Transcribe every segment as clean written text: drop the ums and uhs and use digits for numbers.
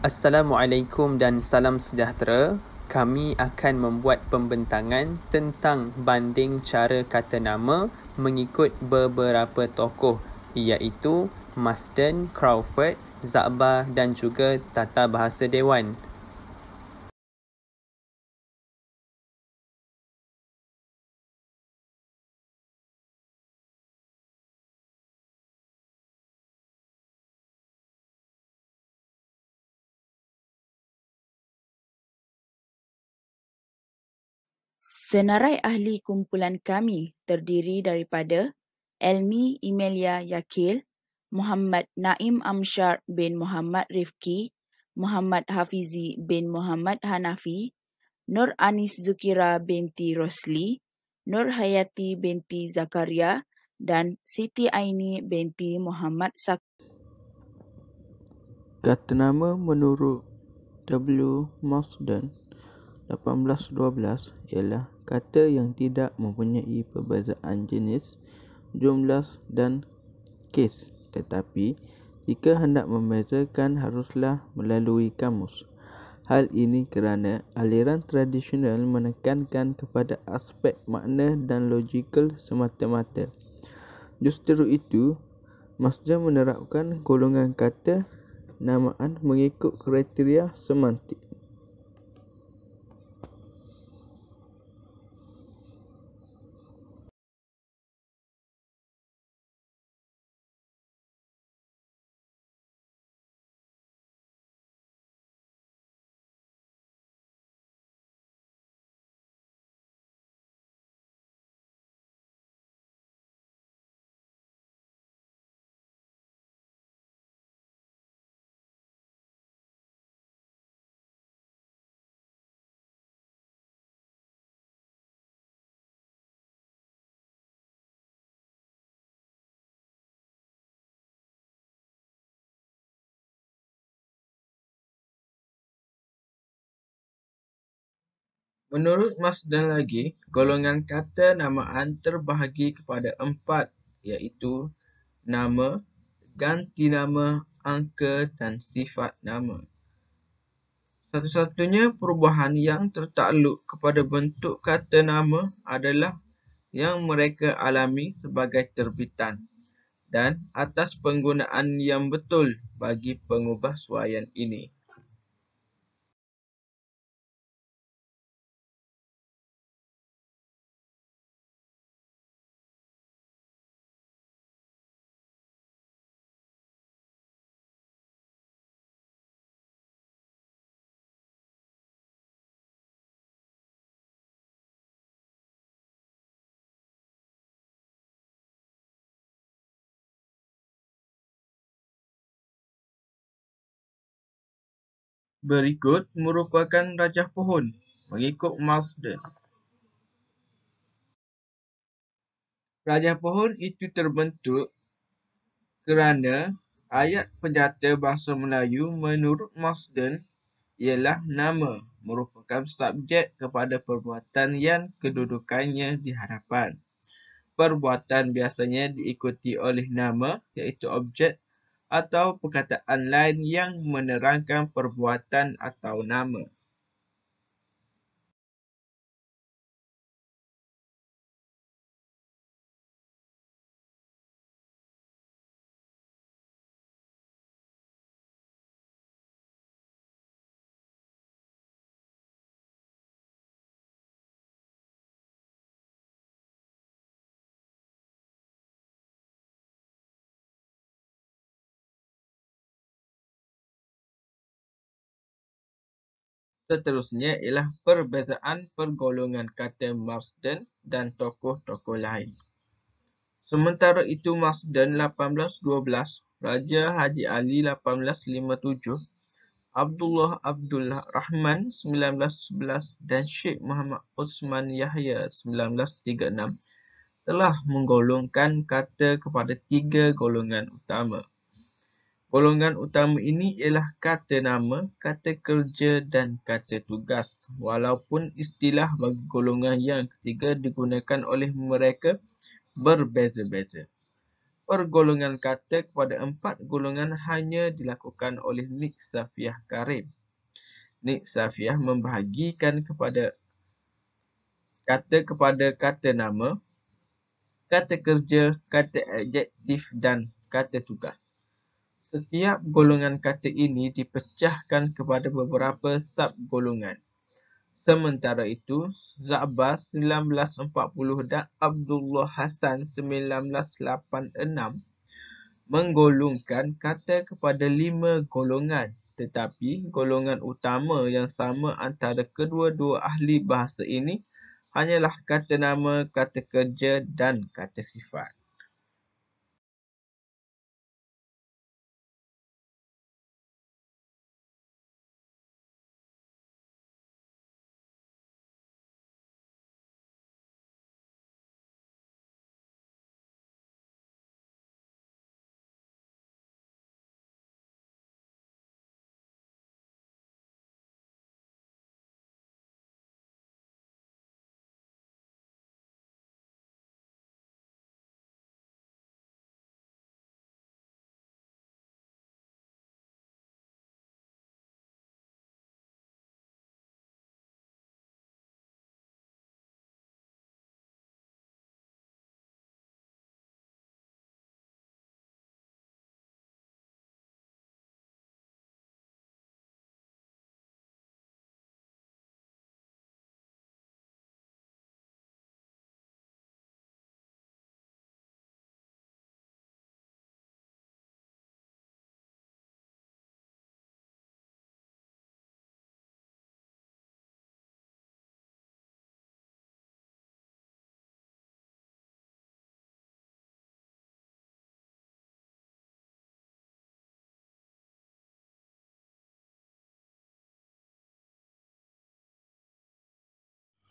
Assalamualaikum dan salam sejahtera. Kami akan membuat pembentangan tentang banding cara kata nama mengikut beberapa tokoh iaitu Marsden, Crawford, Za'bar dan juga Tata Bahasa Dewan. Senarai ahli kumpulan kami terdiri daripada Elmi Imelia Yakil, Muhammad Naim Amsyar bin Muhammad Rifki, Muhammad Hafizi bin Muhammad Hanafi, Nur Anis Zukira binti Rosli, Nur Hayati binti Zakaria dan Siti Aini binti Muhammad Sak. Kata nama menurut W. Marsden 1812 ialah kata yang tidak mempunyai perbezaan jenis, jumlah dan kes, tetapi jika hendak membezakan haruslah melalui kamus. Hal ini kerana aliran tradisional menekankan kepada aspek makna dan logikal semata-mata. Justru itu, Marsden menerapkan golongan kata namaan mengikut kriteria semantik. Menurut Marsden lagi, golongan kata namaan terbahagi kepada 4 iaitu nama, ganti nama, angka dan sifat nama. Satu-satunya perubahan yang tertakluk kepada bentuk kata nama adalah yang mereka alami sebagai terbitan dan atas penggunaan yang betul bagi pengubahsuaian ini. Berikut merupakan rajah pohon mengikut Marsden. Rajah pohon itu terbentuk kerana ayat penjata bahasa Melayu menurut Marsden ialah nama merupakan subjek kepada perbuatan yang kedudukannya di hadapan. Perbuatan biasanya diikuti oleh nama iaitu objek atau perkataan lain yang menerangkan perbuatan atau nama. Seterusnya ialah perbezaan pergolongan kata Marsden dan tokoh-tokoh lain. Sementara itu Marsden 1812, Raja Haji Ali 1857, Abdullah Abdul Rahman 1911 dan Sheikh Muhammad Osman Yahya 1936 telah menggolongkan kata kepada 3 golongan utama. Golongan utama ini ialah kata nama, kata kerja dan kata tugas, walaupun istilah bagi golongan yang ketiga digunakan oleh mereka berbeza-beza. Pergolongan kata kepada 4 golongan hanya dilakukan oleh Nik Safiah Karim. Nik Safiah membahagikan kata kepada kata nama, kata kerja, kata adjektif dan kata tugas. Setiap golongan kata ini dipecahkan kepada beberapa sub-golongan. Sementara itu, Za'bah 1940 dan Abdullah Hasan 1986 menggolongkan kata kepada 5 golongan, tetapi golongan utama yang sama antara kedua-dua ahli bahasa ini hanyalah kata nama, kata kerja dan kata sifat.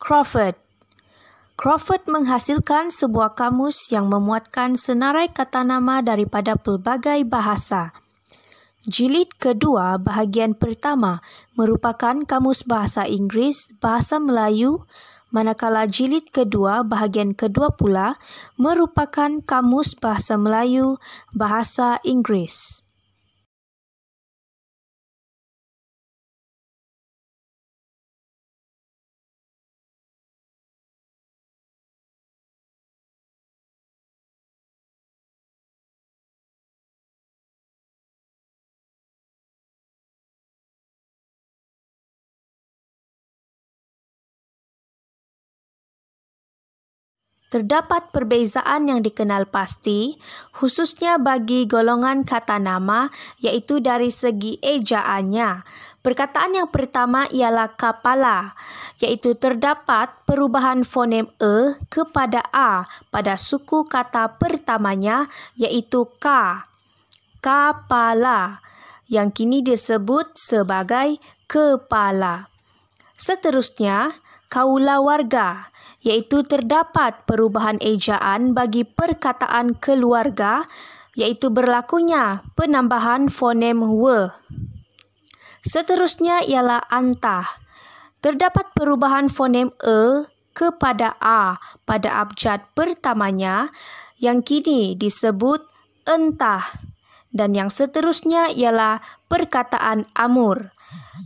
Crawford. Crawford menghasilkan sebuah kamus yang memuatkan senarai kata nama daripada pelbagai bahasa. Jilid kedua bahagian pertama merupakan kamus bahasa Inggeris, bahasa Melayu, manakala jilid kedua bahagian kedua pula merupakan kamus bahasa Melayu, bahasa Inggeris. Terdapat perbezaan yang dikenal pasti, khususnya bagi golongan kata nama, iaitu dari segi ejaannya. Perkataan yang pertama ialah kapala, iaitu terdapat perubahan fonem e kepada a pada suku kata pertamanya, iaitu ka. Kapala, yang kini disebut sebagai kepala. Seterusnya, kaulawarga, iaitu terdapat perubahan ejaan bagi perkataan keluarga, iaitu berlakunya penambahan fonem w. Seterusnya ialah antah. Terdapat perubahan fonem e kepada a pada abjad pertamanya, yang kini disebut entah. Dan yang seterusnya ialah perkataan amur.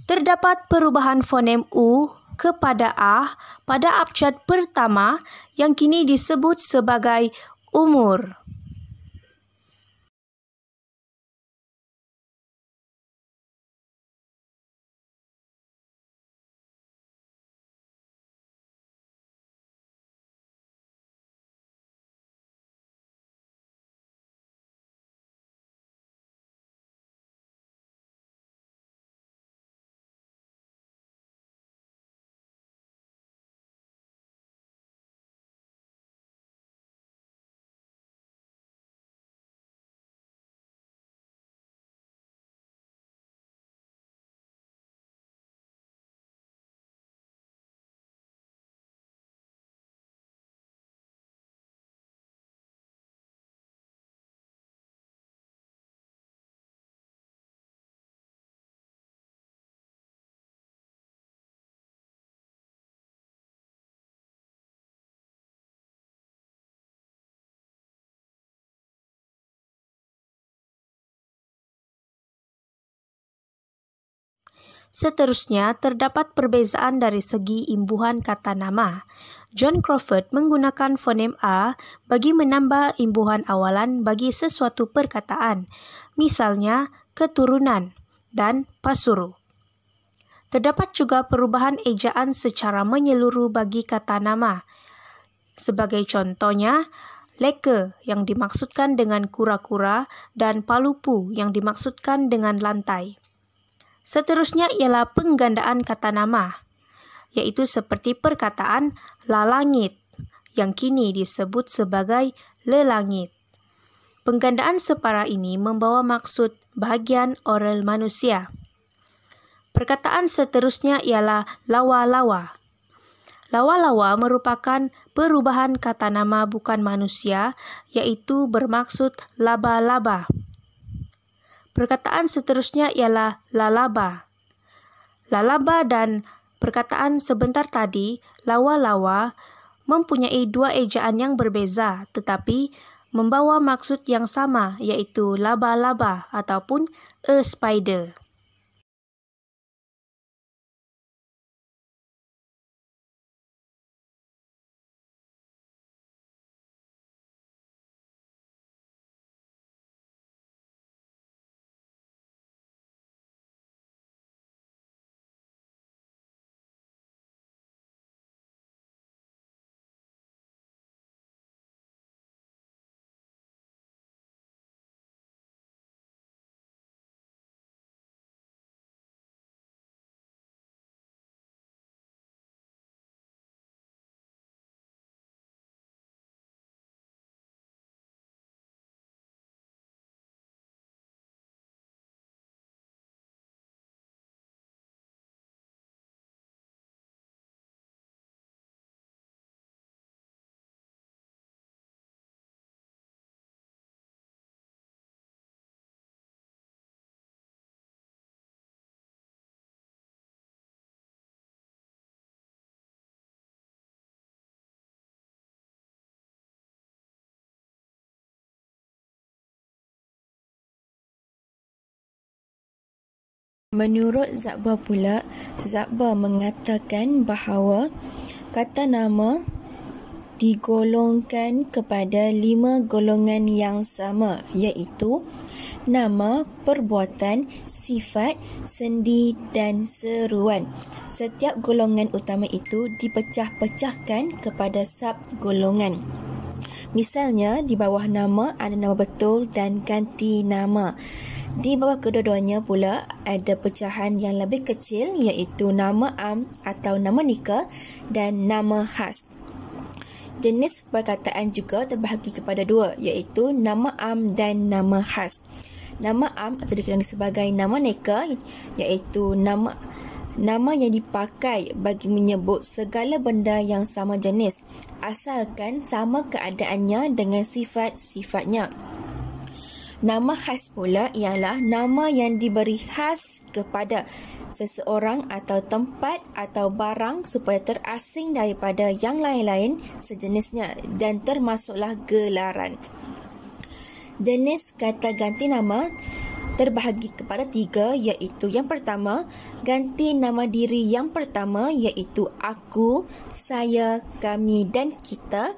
Terdapat perubahan fonem u kepada a pada abjad pertama, yang kini disebut sebagai umur. Seterusnya, terdapat perbezaan dari segi imbuhan kata nama. John Crawford menggunakan fonem A bagi menambah imbuhan awalan bagi sesuatu perkataan, misalnya keturunan dan pasuru. Terdapat juga perubahan ejaan secara menyeluruh bagi kata nama. Sebagai contohnya, leka yang dimaksudkan dengan kura-kura dan palupu yang dimaksudkan dengan lantai. Seterusnya ialah penggandaan kata nama, iaitu seperti perkataan lalangit yang kini disebut sebagai lelangit. Penggandaan separa ini membawa maksud bahagian oral manusia. Perkataan seterusnya ialah lawa-lawa. Lawa-lawa merupakan perubahan kata nama bukan manusia, iaitu bermaksud laba-laba. Perkataan seterusnya ialah lalaba. Lalaba dan perkataan sebentar tadi, lawa-lawa, mempunyai dua ejaan yang berbeza tetapi membawa maksud yang sama, iaitu laba-laba ataupun a spider. Menurut Zakbar pula, Zakbar mengatakan bahawa kata nama digolongkan kepada 5 golongan yang sama, iaitu nama, perbuatan, sifat, sendi dan seruan. Setiap golongan utama itu dipecah-pecahkan kepada sub-golongan. Misalnya, di bawah nama ada nama betul dan ganti nama. Di bawah kedua-duanya pula ada pecahan yang lebih kecil, iaitu nama am atau nama nikah dan nama khas. Jenis perkataan juga terbahagi kepada dua, iaitu nama am dan nama khas. Nama am atau dikenali sebagai nama nikah, iaitu nama yang dipakai bagi menyebut segala benda yang sama jenis, asalkan sama keadaannya dengan sifat-sifatnya. Nama khas pula ialah nama yang diberi khas kepada seseorang atau tempat atau barang supaya terasing daripada yang lain-lain sejenisnya dan termasuklah gelaran. Jenis kata ganti nama terbahagi kepada 3, iaitu yang pertama, ganti nama diri yang pertama, iaitu aku, saya, kami dan kita.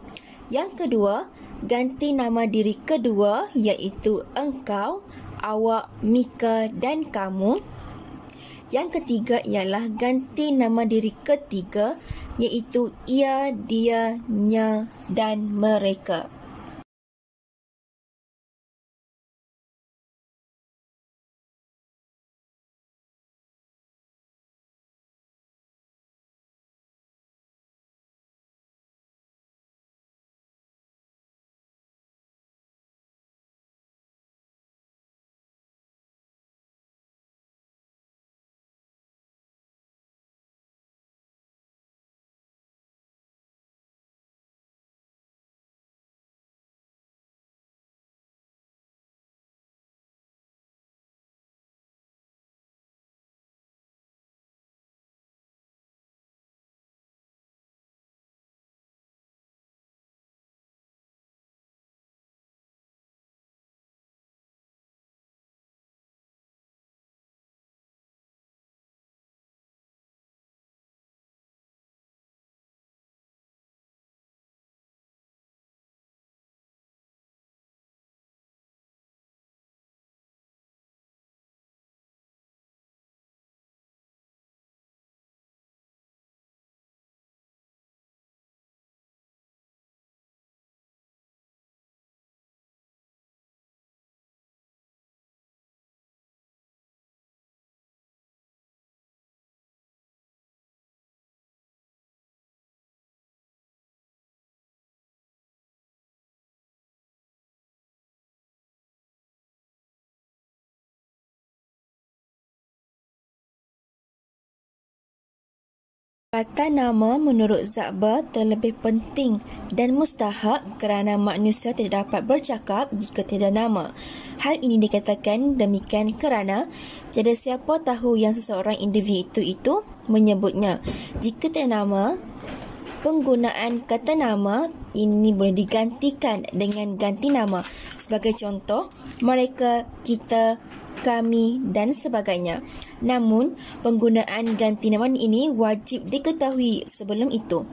Yang kedua, ganti nama diri kedua, iaitu engkau, awak, Mika dan kamu. Yang ketiga ialah ganti nama diri ketiga, iaitu ia, dia, nya dan mereka. Kata nama menurut Zakbar terlebih penting dan mustahak kerana manusia tidak dapat bercakap jika tiada nama. Hal ini dikatakan demikian kerana tiada siapa tahu yang seseorang individu itu menyebutnya. Jika tiada nama, penggunaan kata nama ini boleh digantikan dengan ganti nama. Sebagai contoh, mereka, kita, kami dan sebagainya. Namun, penggunaan ganti nama ini wajib diketahui sebelum itu.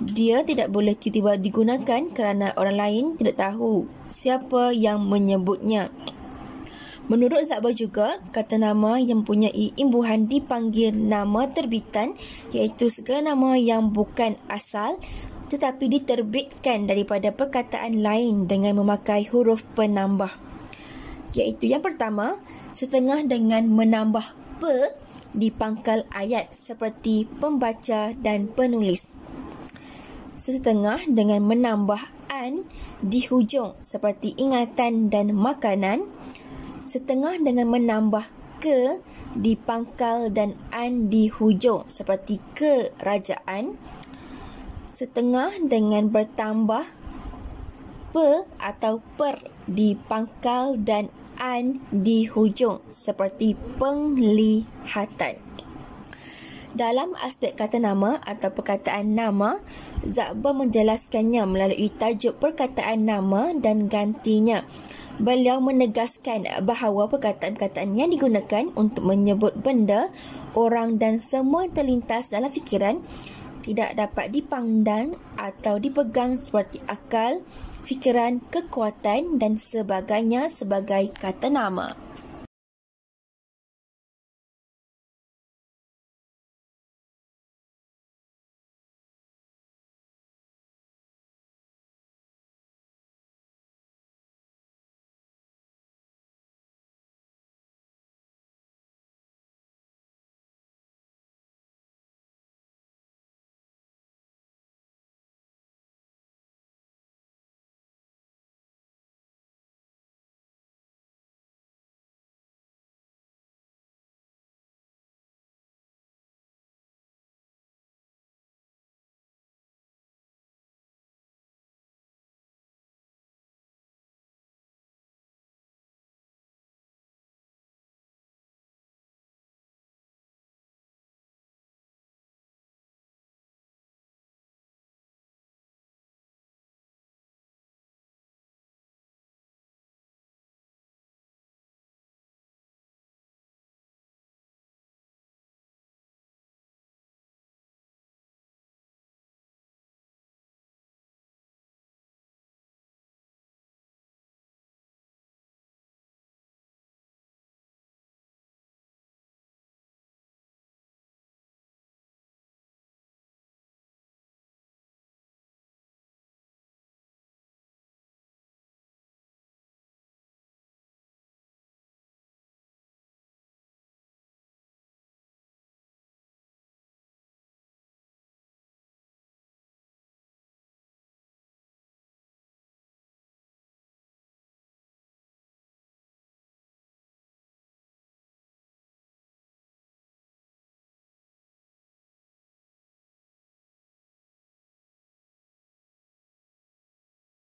Dia tidak boleh tiba-tiba digunakan kerana orang lain tidak tahu siapa yang menyebutnya. Menurut Zakbar juga, kata nama yang mempunyai imbuhan dipanggil nama terbitan, iaitu segala nama yang bukan asal tetapi diterbitkan daripada perkataan lain dengan memakai huruf penambah. Iaitu yang pertama, setengah dengan menambah pe di pangkal ayat seperti pembaca dan penulis. Setengah dengan menambah an di hujung seperti ingatan dan makanan. Setengah dengan menambah ke di pangkal dan an di hujung seperti kerajaan. Setengah dengan bertambah pe atau per di pangkal dan an di hujung seperti penglihatan. Dalam aspek kata nama atau perkataan nama, Zakbar menjelaskannya melalui tajuk perkataan nama dan gantinya. Beliau menegaskan bahawa perkataan-perkataan yang digunakan untuk menyebut benda, orang dan semua yang terlintas dalam fikiran tidak dapat dipandang atau dipegang seperti akal, fikiran, kekuatan dan sebagainya sebagai kata nama.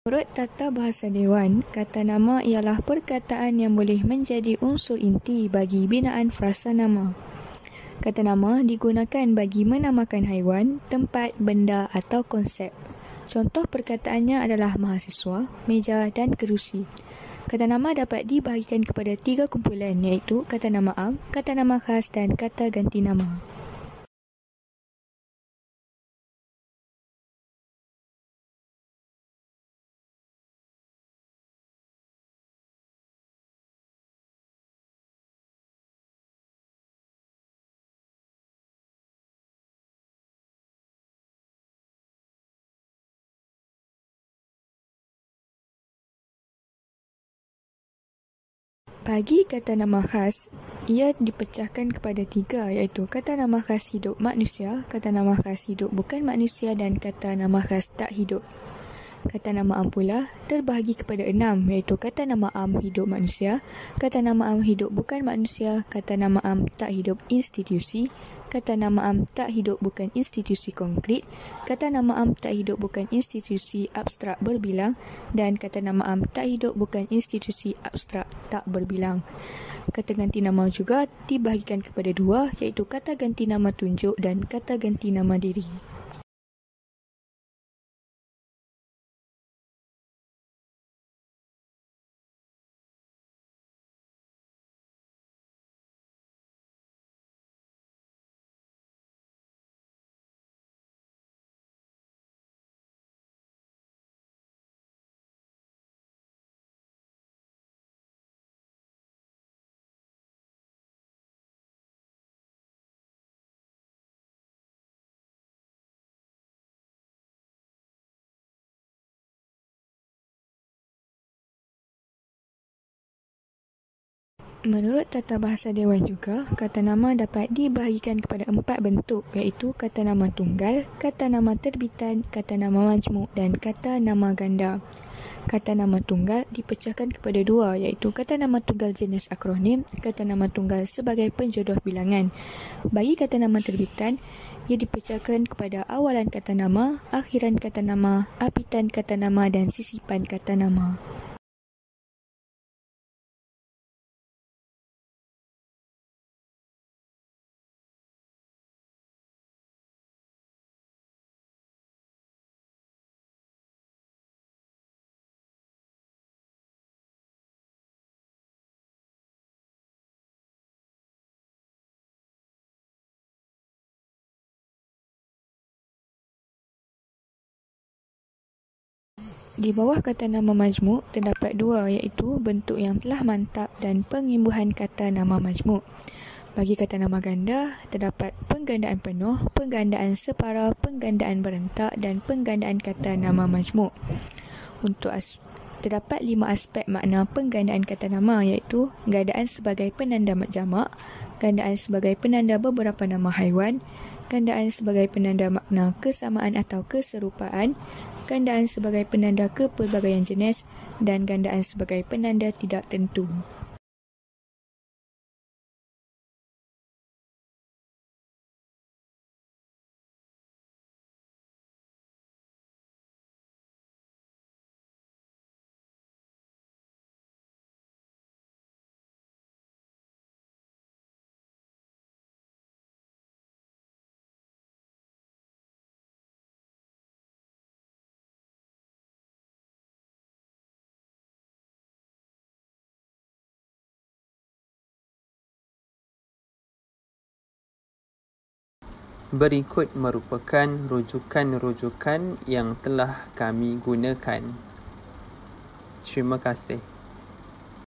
Menurut tata bahasa Dewan, kata nama ialah perkataan yang boleh menjadi unsur inti bagi binaan frasa nama. Kata nama digunakan bagi menamakan haiwan, tempat, benda atau konsep. Contoh perkataannya adalah mahasiswa, meja dan kerusi. Kata nama dapat dibahagikan kepada 3 kumpulan iaitu kata nama am, kata nama khas dan kata ganti nama. Bagi kata nama khas, ia dipecahkan kepada 3 iaitu kata nama khas hidup manusia, kata nama khas hidup bukan manusia dan kata nama khas tak hidup. Kata nama am pula terbahagi kepada 6, iaitu kata nama am hidup manusia, kata nama am hidup bukan manusia, kata nama am tak hidup institusi, kata nama am tak hidup bukan institusi konkret, kata nama am tak hidup bukan institusi abstrak berbilang, dan kata nama am tak hidup bukan institusi abstrak tak berbilang. Kata ganti nama juga dibahagikan kepada 2, iaitu kata ganti nama tunjuk dan kata ganti nama diri. Menurut tata bahasa Dewan juga, kata nama dapat dibahagikan kepada 4 bentuk, iaitu kata nama tunggal, kata nama terbitan, kata nama majmuk dan kata nama ganda. Kata nama tunggal dipecahkan kepada 2, iaitu kata nama tunggal jenis akronim, kata nama tunggal sebagai penjodoh bilangan. Bagi kata nama terbitan, ia dipecahkan kepada awalan kata nama, akhiran kata nama, apitan kata nama dan sisipan kata nama. Di bawah kata nama majmuk terdapat 2, iaitu bentuk yang telah mantap dan pengimbuhan kata nama majmuk. Bagi kata nama ganda, terdapat penggandaan penuh, penggandaan separa, penggandaan berentak dan penggandaan kata nama majmuk. Terdapat 5 aspek makna penggandaan kata nama, iaitu gandaan sebagai penanda jamak, gandaan sebagai penanda beberapa nama haiwan, gandaan sebagai penanda makna kesamaan atau keserupaan, gandaan sebagai penanda kepelbagaian jenis dan gandaan sebagai penanda tidak tentu. Berikut merupakan rujukan-rujukan yang telah kami gunakan. Terima kasih.